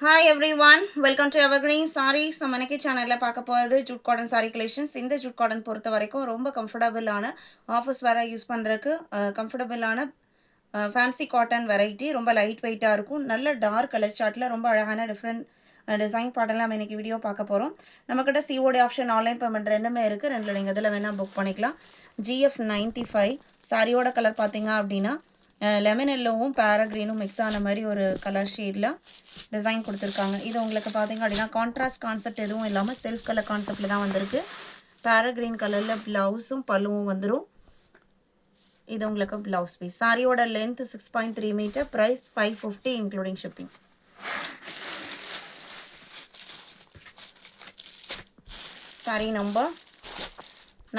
Hi everyone, welcome to Evergreen Sarees. நம்ம இன்னைக்கு சேனல்ல பார்க்க போறது ஜூட் காட்டன் saree collections. இந்த ஜூட் காட்டன் பொறுத்த வரைக்கும் ரொம்ப கம்ஃபர்டபுளான ஆஃபீஸ் வேற யூஸ் பண்றதுக்கு கம்ஃபர்டபுளான ஃபேன்சி காட்டன் வெரைட்டி. ரொம்ப லைட் வெயிட்டாக இருக்கும். நல்ல டார்க் கலர் சார்ட்டில் ரொம்ப அழகான டிஃப்ரெண்ட் டிசைன் பாடலாம் நம்ம இன்றைக்கி வீடியோ பார்க்க போகிறோம். நம்மக்கிட்ட சிஓடி ஆப்ஷன் ஆன்லைன் பேமெண்ட் ரெண்டுமே இருக்குது. ரெண்டில் நீங்கள் இதில் வேணால் புக் பண்ணிக்கலாம். GF95 சாரியோட கலர் பார்த்தீங்க அப்படின்னா லெமன் எல்லோவும் பேராக்ரீனும் மிக்ஸ் ஆன மாதிரி ஒரு கலர் ஷேடில் டிசைன் கொடுத்துருக்காங்க. இது உங்களுக்கு பார்த்தீங்க அப்படின்னா கான்ட்ராஸ்ட் கான்செப்ட் எதுவும் இல்லாமல் செல்ஃப் கலர் கான்செப்டில் தான் வந்திருக்கு. பேராக்ரீன் கலரில் ப்ளவுஸும் பல்லுவும் வந்துடும். இது உங்களுக்கு ப்ளவுஸ் பீஸ். சாரியோட length 6.3 metre. Price 550 including shipping. Sari number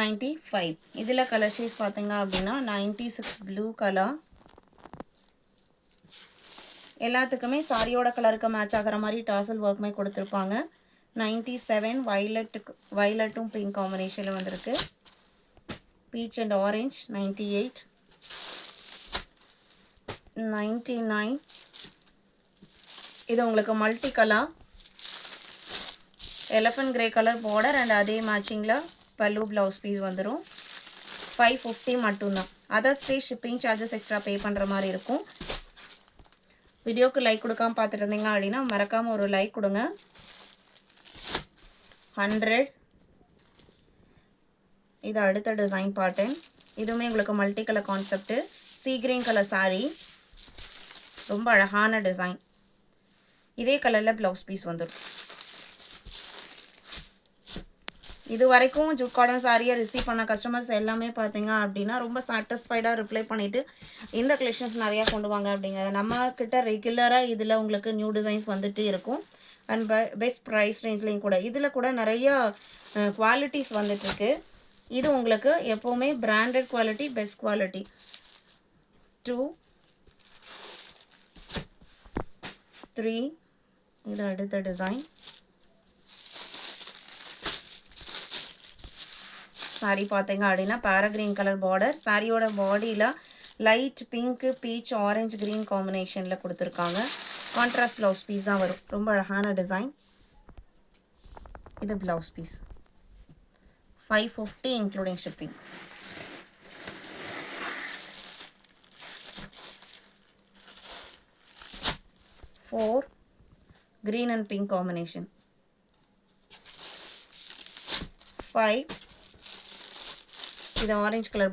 95. இதில் கலர் ஷேட்ஸ் பார்த்தீங்க அப்படின்னா 96 ப்ளூ கலர். எல்லாத்துக்குமே சாரியோட கலருக்கு மேட்ச் ஆகிற மாதிரி டாசல் ஒர்க்குமே கொடுத்துருப்பாங்க. 97 வயலட்டும் பிங்க் காம்பினேஷனில் வந்திருக்கு. Beach and orange 98, 99. இது உங்களுக்கு multi colour elephant grey colour border and அதே மேட்சிங்கில் பல்லு ப்ளவுஸ் பீஸ் வந்துடும். 550 மட்டும்தான். Other state shipping charges extra pay பண்ணுற மாதிரி இருக்கும். வீடியோக்கு லைக் கொடுக்காம பார்த்துட்டு இருந்தீங்க அப்படின்னா மறக்காமல் ஒரு லைக் கொடுங்க. 100. இது அடுத்த டிசைன் பாட்டன். இதுவுமே உங்களுக்கு multi colour concept. Sea green colour sari. ரொம்ப அழகான டிசைன். இதே கலரில் ப்ளவுஸ் பீஸ் வந்துடும். இது வரைக்கும் ஜூட் காட்டன் சாரியை ரிசீவ் பண்ண கஸ்டமர்ஸ் எல்லாமே பார்த்தீங்க அப்படின்னா ரொம்ப சாட்டிஸ்ஃபைடாக ரிப்ளை பண்ணிவிட்டு இந்த கலெக்ஷன்ஸ் நிறையா கொண்டு வாங்க அப்படிங்கிறது. நம்ம கிட்ட ரெகுலராக இதில் உங்களுக்கு நியூ டிசைன்ஸ் வந்துட்டு இருக்கும். அண்ட் பெஸ்ட் ப்ரைஸ் ரேஞ்ச்லேயும் கூட இதில் கூட நிறையா குவாலிட்டிஸ் வந்துட்டுருக்கு. இது உங்களுக்கு எப்போவுமே பிராண்டட் குவாலிட்டி, பெஸ்ட் குவாலிட்டி. 2, 3. இது அடுத்த டிசைன். சாரி பார்த்தீங்க அப்படின்னா பேராக்ரீன் கலர் பார்டர். சாரியோட பாடியில் light pink, beach, orange, green காம்பினேஷனில் கொடுத்துருக்காங்க. கான்ட்ராஸ்ட் ப்ளவுஸ் பீஸ் தான் வரும். ரொம்ப அழகான டிசைன். இது blouse piece. 550 including shipping. Four green and pink combination. 5. இது ஆரஞ்சு கலர்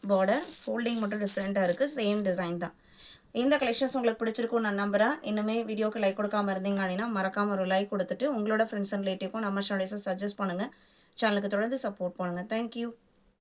பார்டர். ஃபோல்டிங் மட்டும் டிஃப்ரெண்ட்டாக இருக்குது. சேம் டிசைன் தான். இந்த கலெக்ஷன்ஸ் உங்களுக்கு பிடிச்சிருக்கும் நான் நம்புகிறேன். இன்னுமே வீடியோக்கு லைக் கொடுக்காம இருந்தீங்க அப்படின்னா மறக்காமல் ஒரு லைக் கொடுத்துட்டு உங்களோட ஃப்ரெண்ட்ஸ் அண்ட் ரிலேட்டிவ்க்கும் நம்ம ஸ்டடீஸை சஜஸ்ட் பண்ணுங்கள். சேனலுக்கு தொடர்ந்து சப்போர்ட் பண்ணுங்கள். தேங்க்யூ.